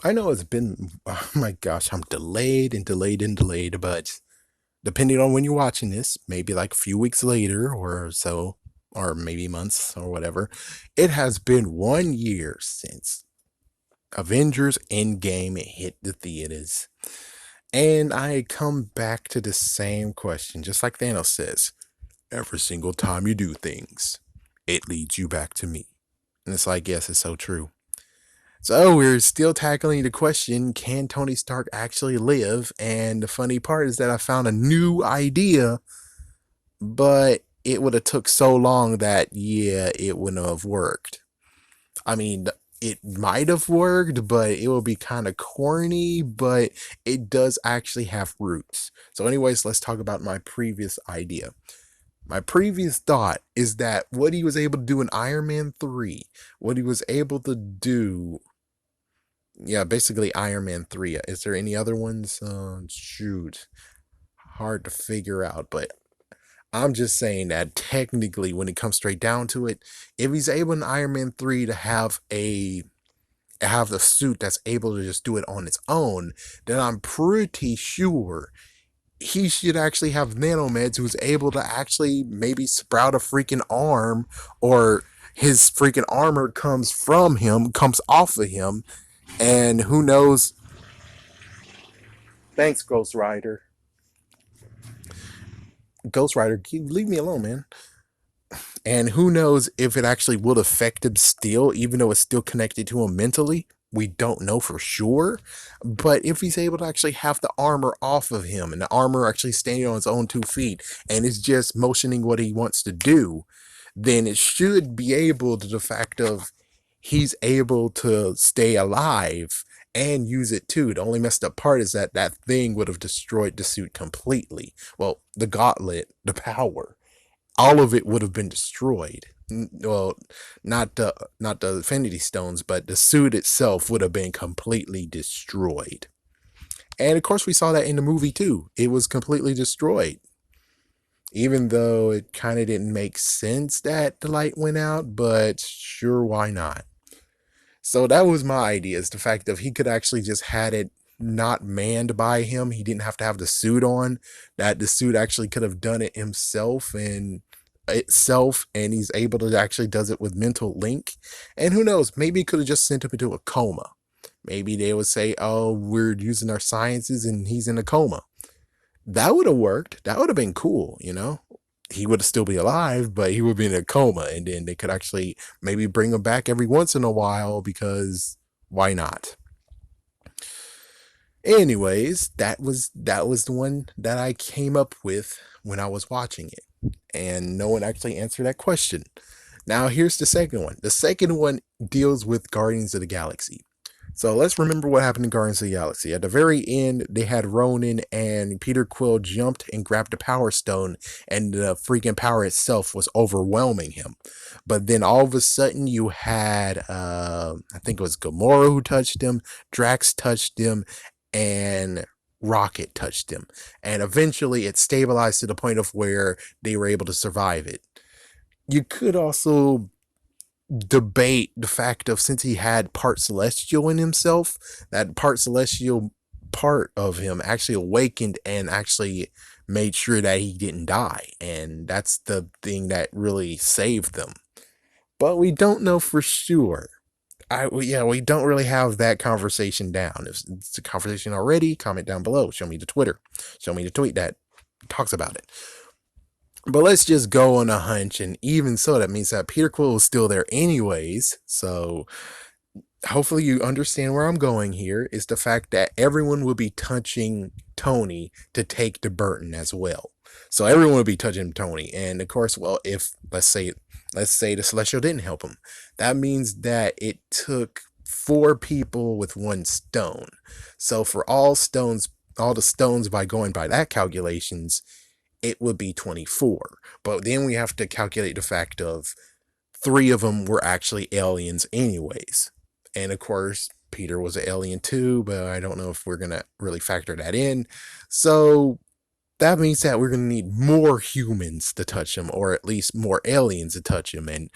I know it's been, oh my gosh, I'm delayed and delayed and delayed, but depending on when you're watching this, maybe like a few weeks later or so, or maybe months or whatever, it has been 1 year since Avengers Endgame hit the theaters. And I come back to the same question, just like Thanos says, every single time you do things, it leads you back to me. And it's like, yes, it's so true. So we're still tackling the question, can Tony Stark actually live? And the funny part is that I found a new idea, but it would have took so long that yeah, it wouldn't have worked. I mean, it might have worked, but it would be kind of corny, but it does actually have roots. So anyways, let's talk about my previous idea. My previous thought is that what he was able to do in Iron Man 3, what he was able to do, yeah, basically Iron Man 3. Is there any other ones? Shoot. Hard to figure out, but I'm just saying that technically, when it comes straight down to it, if he's able in Iron Man 3 to have the suit that's able to just do it on its own, then I'm pretty sure he should actually have nanomeds who's able to actually maybe sprout a freaking arm, or his freaking armor comes from him, comes off of him, and who knows. Thanks, Ghost Rider. Ghost Rider, leave me alone, man. And who knows if it actually would affect him still, even though it's still connected to him mentally. We don't know for sure. But if he's able to actually have the armor off of him and the armor actually standing on its own 2 feet and it's just motioning what he wants to do, then it should be able to the fact of he's able to stay alive and use it too. The only messed up part is that that thing would have destroyed the suit completely. Well, the gauntlet, the power, all of it would have been destroyed. Well, not the Infinity Stones, but the suit itself would have been completely destroyed. And of course, we saw that in the movie too. It was completely destroyed, even though it kind of didn't make sense that the light went out. But sure, why not? So that was my idea: is the fact that he could actually just had it not manned by him. He didn't have to have the suit on. That the suit actually could have done it himself and he's able to actually does it with mental link. And who knows, maybe he could have just sent him into a coma. Maybe they would say, oh, we're using our sciences and he's in a coma. That would have worked. That would have been cool, you know. He would still be alive, but he would be in a coma, and then they could actually maybe bring him back every once in a while, because why not? Anyways, that was the one that I came up with when I was watching it, and no one actually answered that question. Now here's the second one. The second one deals with Guardians of the Galaxy. So let's remember what happened in Guardians of the Galaxy. At the very end, they had Ronan and Peter Quill jumped and grabbed the Power Stone, and the freaking power itself was overwhelming him. But then all of a sudden, you had, I think it was Gamora who touched him, Drax touched him, and Rocket touched him. And eventually, it stabilized to the point of where they were able to survive it. You could also debate the fact of, since he had part celestial in himself, that part celestial part of him actually awakened and actually made sure that he didn't die, and that's the thing that really saved them. But we don't know for sure. Yeah, we don't really have that conversation down. If it's a conversation already, comment down below. Show me the Twitter. Show me the tweet that talks about it. But let's just go on a hunch, and even so, that means that Peter Quill is still there anyways. So hopefully you understand where I'm going here, is the fact that everyone will be touching Tony to take the Burton as well. So everyone will be touching Tony. And of course, well, if let's say the Celestial didn't help him, that means that it took 4 people with 1 stone. So for all the stones, by going by that calculations, it would be 24. But then we have to calculate the fact of 3 of them were actually aliens anyways. And of course, Peter was an alien too, but I don't know if we're going to really factor that in. So that means that we're going to need more humans to touch him, or at least more aliens to touch him. And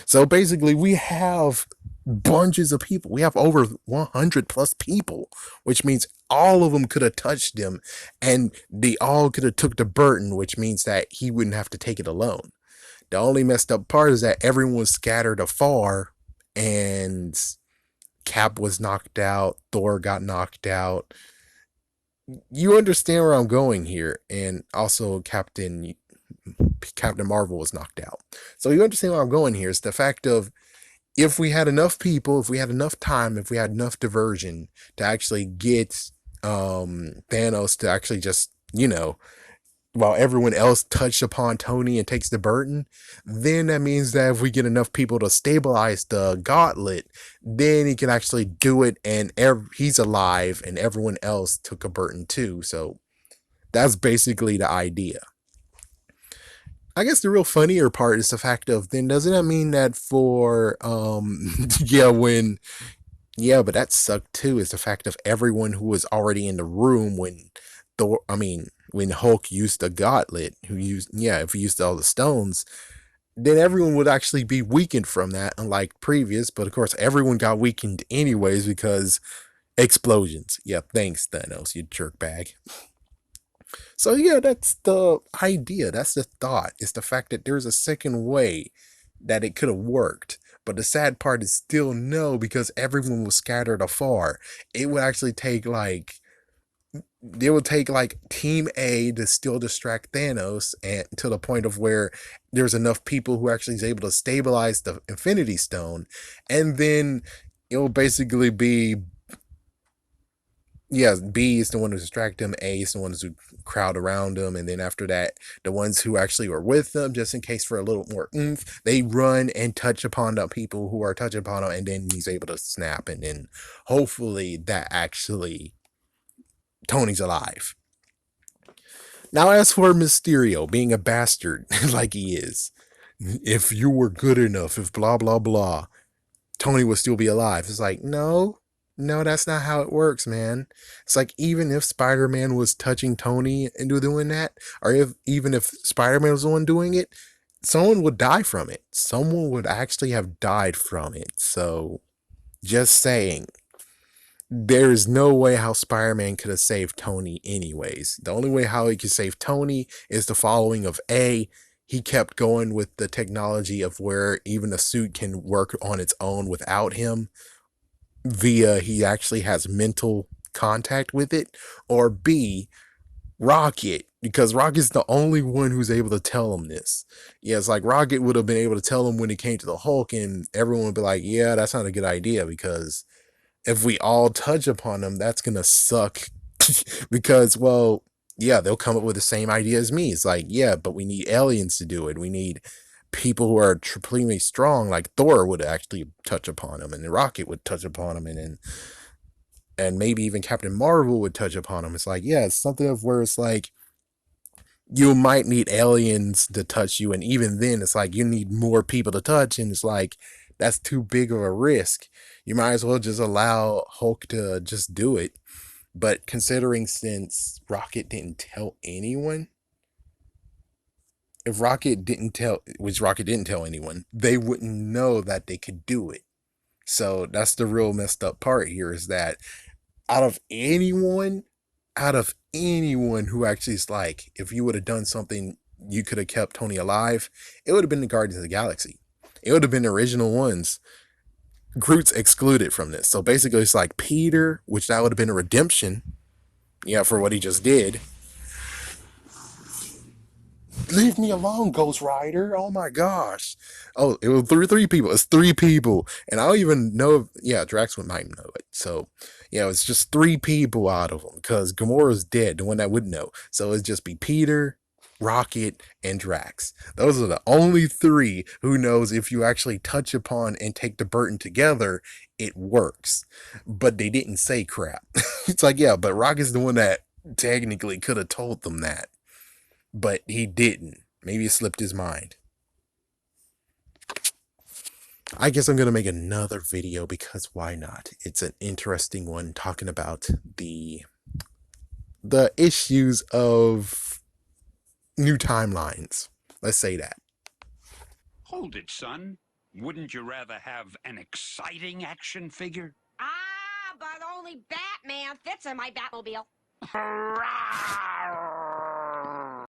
so basically, we have bunches of people. We have over 100 plus people, which means all of them could have touched him, and they all could have took the burden, which means that he wouldn't have to take it alone. The only messed up part is that everyone was scattered afar, and Cap was knocked out, Thor got knocked out. You understand where I'm going here, and also Captain Marvel was knocked out. So you understand where I'm going here. It's the fact of, if we had enough people, if we had enough time, if we had enough diversion to actually get Thanos to actually just, while everyone else touched upon Tony and takes the burden, then that means that if we get enough people to stabilize the gauntlet, then he can actually do it, and he's alive, and everyone else took a burden too. So that's basically the idea. I guess the real funnier part is the fact of, then doesn't that mean that for yeah, but that sucked too, is the fact of everyone who was already in the room when when Hulk used the gauntlet, if he used all the stones, then everyone would actually be weakened from that, unlike previous. But of course, everyone got weakened anyways because explosions. Yeah, thanks, Thanos, you jerkbag. So yeah, that's the idea. That's the thought. It's the fact that there's a second way that it could have worked. But the sad part is still no, because everyone was scattered afar. It would actually take like it would take like Team A to still distract Thanos, and to the point of where there's enough people who actually is able to stabilize the Infinity Stone, and then it will basically be, yeah, B is the one who distract him, A is the ones who crowd around him, and then after that, the ones who actually were with them, just in case for a little more oomph, they run and touch upon the people who are touching upon him, and then he's able to snap, and then hopefully that actually Tony's alive. Now, as for Mysterio being a bastard like he is, if you were good enough, if blah blah blah, Tony would still be alive. It's like, no, that's not how it works, man. It's like, even if Spider-Man was touching Tony and doing that, or even if Spider-Man was the one doing it, someone would die from it. Someone would actually have died from it. So, just saying, there's no way how Spider-Man could have saved Tony anyways. The only way how he could save Tony is the following of A, he kept going with the technology of where even a suit can work on its own without him, via he actually has mental contact with it, or B, Rocket, because Rocket's the only one who's able to tell him this. Yeah, it's like Rocket would have been able to tell him when it came to the Hulk, and everyone would be like, yeah, that's not a good idea, because if we all touch upon them, that's gonna suck. Because, well, yeah, they'll come up with the same idea as me. It's like, yeah, but we need aliens to do it. We need people who are supremely strong, like Thor would actually touch upon them, and the Rocket would touch upon them, and maybe even Captain Marvel would touch upon them. It's like, yeah, it's something of where it's like, you might need aliens to touch you, and even then it's like you need more people to touch, and it's like, that's too big of a risk. You might as well just allow Hulk to just do it. But considering, since Rocket didn't tell anyone, if Rocket didn't tell which Rocket didn't tell anyone, they wouldn't know that they could do it. So that's the real messed up part here, is that out of anyone, who actually is like, if you would have done something, you could have kept Tony alive, it would have been the Guardians of the Galaxy. It would have been the original ones. Groot's excluded from this. So basically, it's like Peter, which that would have been a redemption, yeah, for what he just did. Leave me alone, Ghost Rider. Oh my gosh. Oh, it was three people. It's three people. And I don't even know if, yeah, Drax might know it. So, yeah, it's just three people out of them, because Gamora's dead, the one that would know. So it'd just be Peter, Rocket, and Drax. Those are the only three who knows if you actually touch upon and take the burden together, it works. But they didn't say crap. It's like, yeah, but Rocket's the one that technically could have told them that, but he didn't. Maybe it slipped his mind. I guess I'm gonna make another video, because why not? It's an interesting one, talking about the issues of new timelines. Let's say that. Hold it, son. Wouldn't you rather have an exciting action figure? Ah, but only Batman fits in my Batmobile. Hurrah!